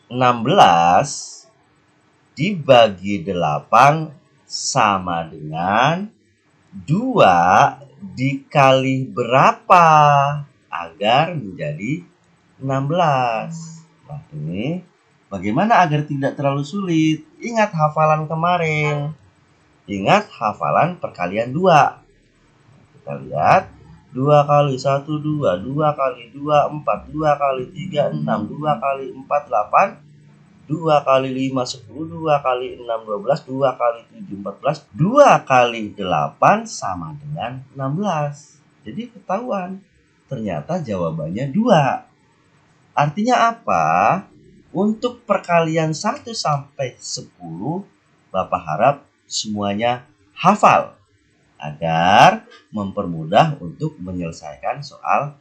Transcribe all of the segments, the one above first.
16 dibagi 8 sama dengan 2 dikali berapa agar menjadi 16. Nah, ini bagaimana agar tidak terlalu sulit? Ingat hafalan kemarin. Ingat hafalan perkalian 2. Kita lihat 2 kali 1 2, 2 kali 2 4, 2 kali 3 6, 2 kali 4 8, 2 kali 5 10, 2 kali 6 12, 2 kali 7 14, 2 kali 8 sama dengan 16. Jadi ketahuan, ternyata jawabannya 2. Artinya apa? Untuk perkalian 1 sampai 10, Bapak harap semuanya hafal agar mempermudah untuk menyelesaikan soal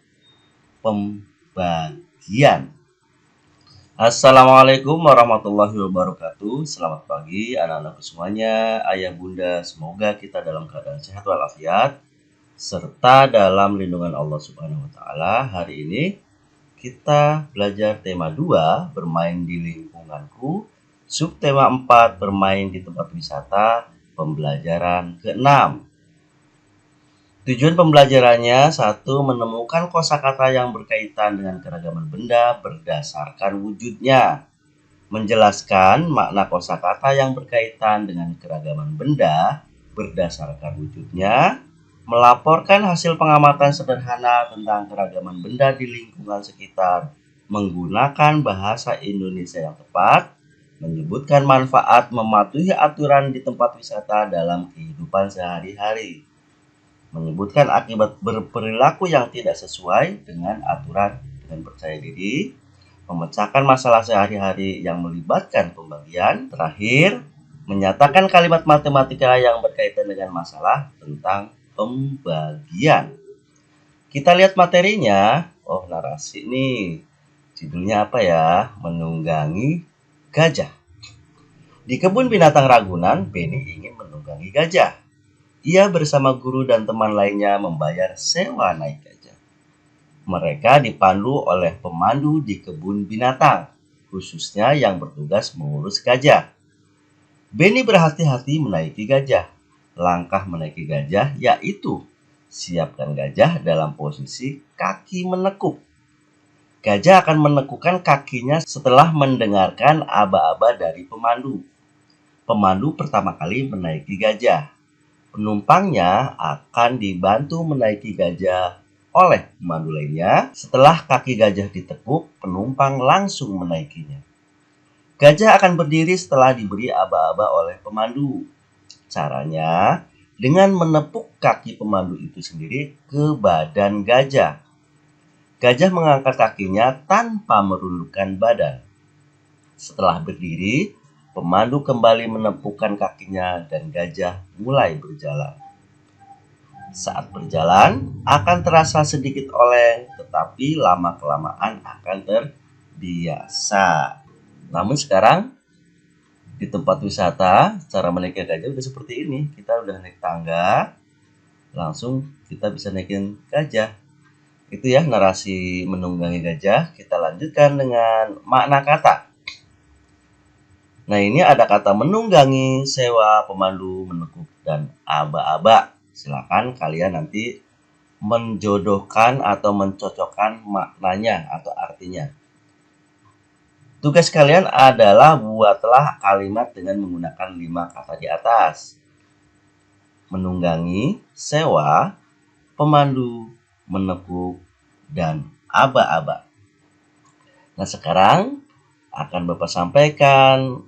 pembagian. Assalamualaikum warahmatullahi wabarakatuh. Selamat pagi anak-anakku semuanya, ayah bunda, semoga kita dalam keadaan sehat walafiat serta dalam lindungan Allah Subhanahu wa taala. Hari ini kita belajar tema 2, bermain di lingkunganku, subtema 4, bermain di tempat wisata, pembelajaran ke-6. Tujuan pembelajarannya, 1. Menemukan kosakata yang berkaitan dengan keragaman benda berdasarkan wujudnya. Menjelaskan makna kosakata yang berkaitan dengan keragaman benda berdasarkan wujudnya. Melaporkan hasil pengamatan sederhana tentang keragaman benda di lingkungan sekitar menggunakan bahasa Indonesia yang tepat. Menyebutkan manfaat mematuhi aturan di tempat wisata dalam kehidupan sehari-hari. Menyebutkan akibat berperilaku yang tidak sesuai dengan aturan dengan percaya diri, memecahkan masalah sehari-hari yang melibatkan pembagian. Terakhir, menyatakan kalimat matematika yang berkaitan dengan masalah tentang pembagian. Kita lihat materinya. Oh, narasi nih. Judulnya apa ya? Menunggangi gajah. Di kebun binatang Ragunan, Benny ingin menunggangi gajah. Ia bersama guru dan teman lainnya membayar sewa naik gajah. Mereka dipandu oleh pemandu di kebun binatang, khususnya yang bertugas mengurus gajah. Benny berhati-hati menaiki gajah. Langkah menaiki gajah yaitu siapkan gajah dalam posisi kaki menekuk. Gajah akan menekukkan kakinya setelah mendengarkan aba-aba dari pemandu. Pemandu pertama kali menaiki gajah. Penumpangnya akan dibantu menaiki gajah oleh pemandu lainnya. Setelah kaki gajah ditekuk, penumpang langsung menaikinya. Gajah akan berdiri setelah diberi aba-aba oleh pemandu. Caranya, dengan menepuk kaki pemandu itu sendiri ke badan gajah. Gajah mengangkat kakinya tanpa merundukkan badan. Setelah berdiri, pemandu kembali menepukkan kakinya dan gajah mulai berjalan. Saat berjalan, akan terasa sedikit oleng, tetapi lama-kelamaan akan terbiasa. Namun sekarang, di tempat wisata, cara menaiki gajah udah seperti ini. Kita udah naik tangga, langsung kita bisa naikin gajah. Itu ya narasi menunggangi gajah. Kita lanjutkan dengan makna kata. Nah, ini ada kata menunggangi, sewa, pemandu, menekuk, dan aba-aba. Silakan kalian nanti menjodohkan atau mencocokkan maknanya atau artinya. Tugas kalian adalah buatlah kalimat dengan menggunakan 5 kata di atas. Menunggangi, sewa, pemandu, menekuk, dan aba-aba. Nah, sekarang akan Bapak sampaikan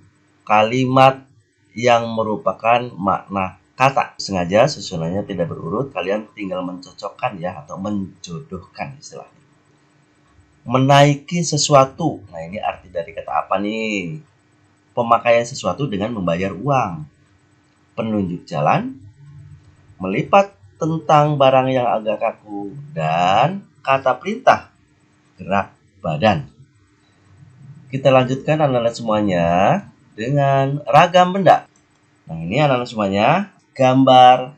kalimat yang merupakan makna kata. Sengaja susunannya tidak berurut, kalian tinggal mencocokkan ya atau menjodohkan istilahnya. Menaiki sesuatu. Nah, ini arti dari kata apa nih? Pemakaian sesuatu dengan membayar uang. Penunjuk jalan, melipat tentang barang yang agak kaku, dan kata perintah, gerak badan. Kita lanjutkan anak-anak semuanya dengan ragam benda. Nah, ini anak-anak semuanya gambar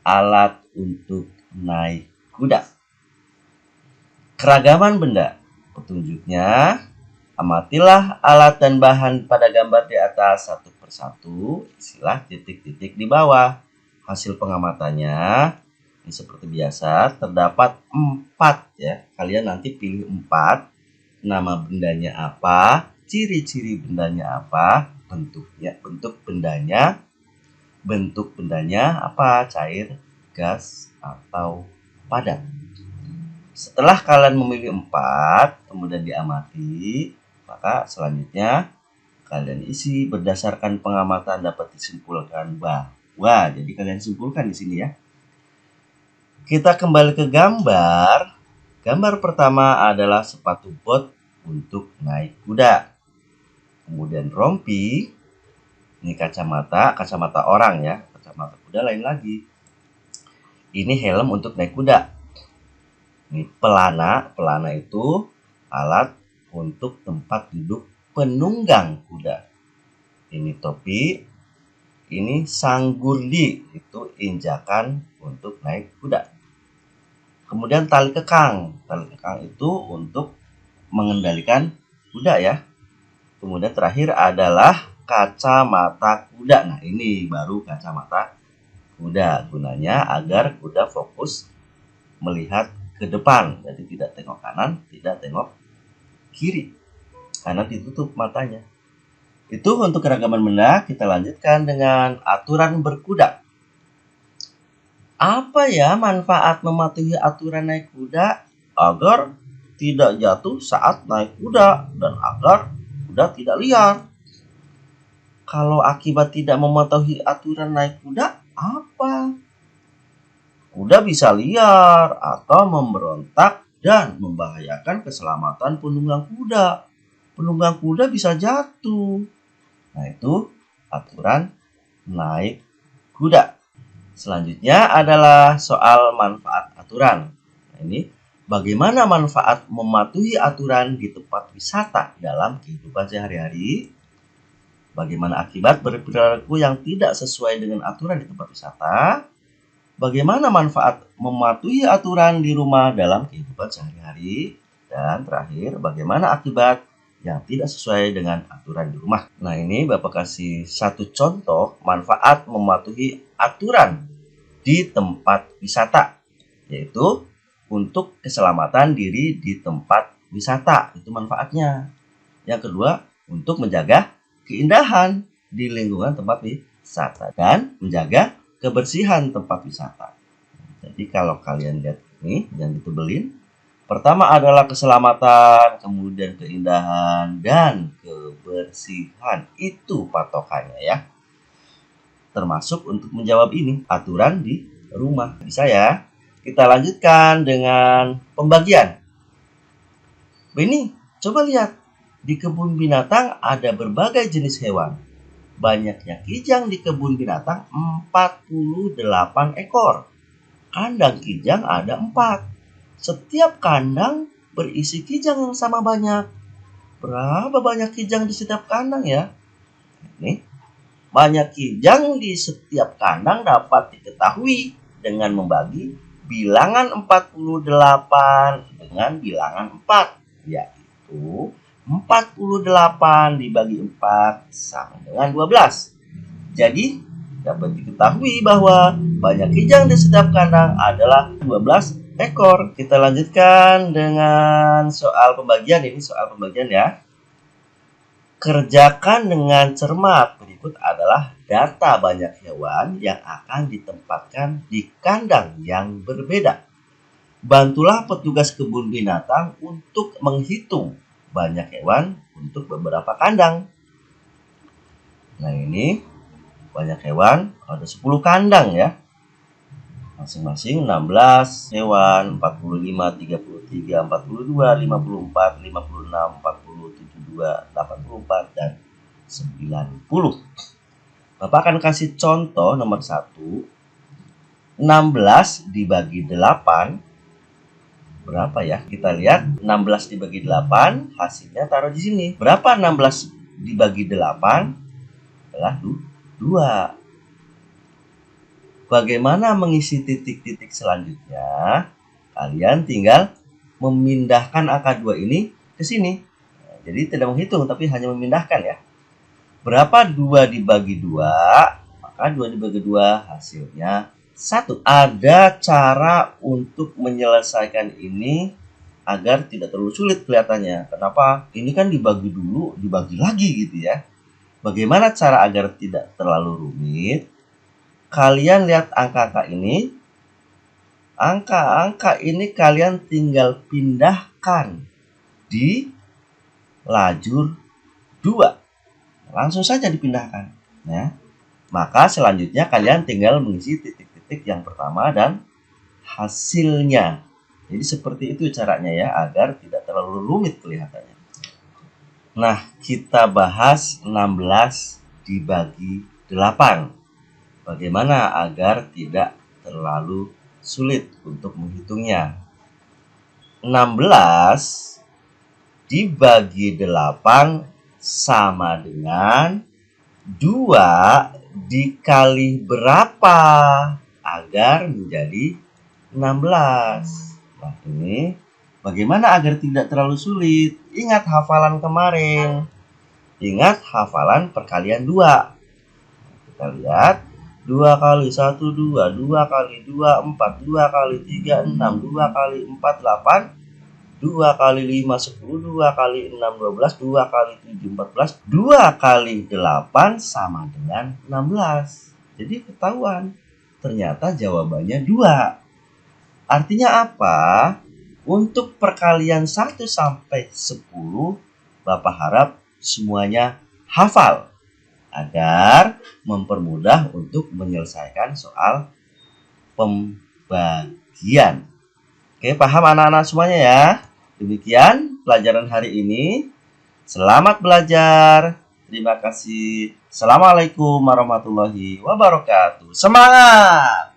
alat untuk naik kuda. Keragaman benda, petunjuknya Amatilah alat dan bahan pada gambar di atas satu persatu, isilah titik-titik di bawah. Hasil pengamatannya, ini seperti biasa, terdapat 4 ya. Kalian nanti pilih 4, nama bendanya apa, ciri-ciri bendanya apa, bentuk bendanya apa, cair, gas, atau padat. Setelah kalian memilih 4, kemudian diamati, maka selanjutnya kalian isi berdasarkan pengamatan dapat disimpulkan bahwa, jadi kalian simpulkan di sini ya. Kita kembali ke gambar. Gambar pertama adalah sepatu bot untuk naik kuda. Kemudian rompi, ini kacamata orang ya, kacamata kuda lain lagi. Ini helm untuk naik kuda. Ini pelana itu alat untuk tempat duduk penunggang kuda. Ini topi, ini sanggurdi, itu injakan untuk naik kuda. Kemudian tali kekang itu untuk mengendalikan kuda ya. Kemudian terakhir adalah kacamata kuda. Nah, ini baru kacamata kuda, gunanya agar kuda fokus melihat ke depan, jadi tidak tengok kanan, tidak tengok kiri, karena ditutup matanya. Itu untuk keragaman benda. Kita lanjutkan dengan aturan berkuda. Apa ya manfaat mematuhi aturan naik kuda? Agar tidak jatuh saat naik kuda dan agar kuda tidak liar. Kalau akibat tidak mematuhi aturan naik kuda, apa? Kuda bisa liar atau memberontak dan membahayakan keselamatan penunggang kuda. Penunggang kuda bisa jatuh. Nah, itu aturan naik kuda. Selanjutnya adalah soal manfaat aturan. Nah, ini bagaimana manfaat mematuhi aturan di tempat wisata dalam kehidupan sehari-hari? Bagaimana akibat berperilaku yang tidak sesuai dengan aturan di tempat wisata? Bagaimana manfaat mematuhi aturan di rumah dalam kehidupan sehari-hari? Dan terakhir, bagaimana akibat yang tidak sesuai dengan aturan di rumah? Nah, ini Bapak kasih satu contoh manfaat mematuhi aturan di tempat wisata, yaitu untuk keselamatan diri di tempat wisata. Itu manfaatnya. Yang kedua, untuk menjaga keindahan di lingkungan tempat wisata dan menjaga kebersihan tempat wisata. Jadi kalau kalian lihat ini yang ditebelin, pertama adalah keselamatan, kemudian keindahan dan kebersihan. Itu patokannya ya. Termasuk untuk menjawab ini aturan di rumah. Bisa ya. Kita lanjutkan dengan pembagian. Ini coba lihat, di kebun binatang ada berbagai jenis hewan. Banyaknya kijang di kebun binatang 48 ekor. Kandang kijang ada 4. Setiap kandang berisi kijang yang sama banyak. Berapa banyak kijang di setiap kandang ya? Ini banyak kijang di setiap kandang dapat diketahui dengan membagi bilangan 48 dengan bilangan 4, yaitu 48 dibagi 4 sama dengan 12. Jadi, dapat diketahui bahwa banyak kijang di setiap kandang adalah 12 ekor. Kita lanjutkan dengan soal pembagian. Ini soal pembagian ya. Kerjakan dengan cermat. Berikut adalah data banyak hewan yang akan ditempatkan di kandang yang berbeda. Bantulah petugas kebun binatang untuk menghitung banyak hewan untuk beberapa kandang. Nah, ini banyak hewan, ada 10 kandang ya. Masing-masing 16 hewan, 45, 33, 42, 54, 56, 40, 72, 84, dan 90. Bapak akan kasih contoh nomor 1. 16 dibagi 8. Berapa ya? Kita lihat 16 dibagi 8, hasilnya taruh di sini. Berapa 16 dibagi 8? Adalah 2. Bagaimana mengisi titik-titik selanjutnya? Kalian tinggal memindahkan angka 2 ini ke sini. Jadi tidak menghitung, tapi hanya memindahkan ya. Berapa 2 dibagi 2? Maka 2 dibagi 2 hasilnya 1. Ada cara untuk menyelesaikan ini agar tidak terlalu sulit kelihatannya. Kenapa? Ini kan dibagi dulu, dibagi lagi gitu ya. Bagaimana cara agar tidak terlalu rumit? Kalian lihat angka-angka ini. Angka-angka ini kalian tinggal pindahkan di lajur 2. Langsung saja dipindahkan. Ya. Maka selanjutnya kalian tinggal mengisi titik-titik yang pertama dan hasilnya. Jadi seperti itu caranya ya, agar tidak terlalu rumit kelihatannya. Nah, kita bahas 16 dibagi 8. Bagaimana agar tidak terlalu sulit untuk menghitungnya. 16 dibagi 8 sama dengan 2 dikali berapa agar menjadi 16. Nah, ini bagaimana agar tidak terlalu sulit? Ingat hafalan kemarin. Ingat hafalan perkalian 2. Kita lihat. 2 kali 1, 2. 2 kali 2, 4. 2 kali 3, 6. 2 kali 4, 8. 2 kali 5, 10. 2 kali 6, 12. 2 kali 7, 14. 2 kali 8 sama dengan 16. Jadi ketahuan. Ternyata jawabannya 2. Artinya apa? Untuk perkalian 1 sampai 10, Bapak harap semuanya hafal agar mempermudah untuk menyelesaikan soal pembagian. Oke, paham anak-anak semuanya ya? Demikian pelajaran hari ini. Selamat belajar. Terima kasih. Assalamualaikum warahmatullahi wabarakatuh. Semangat!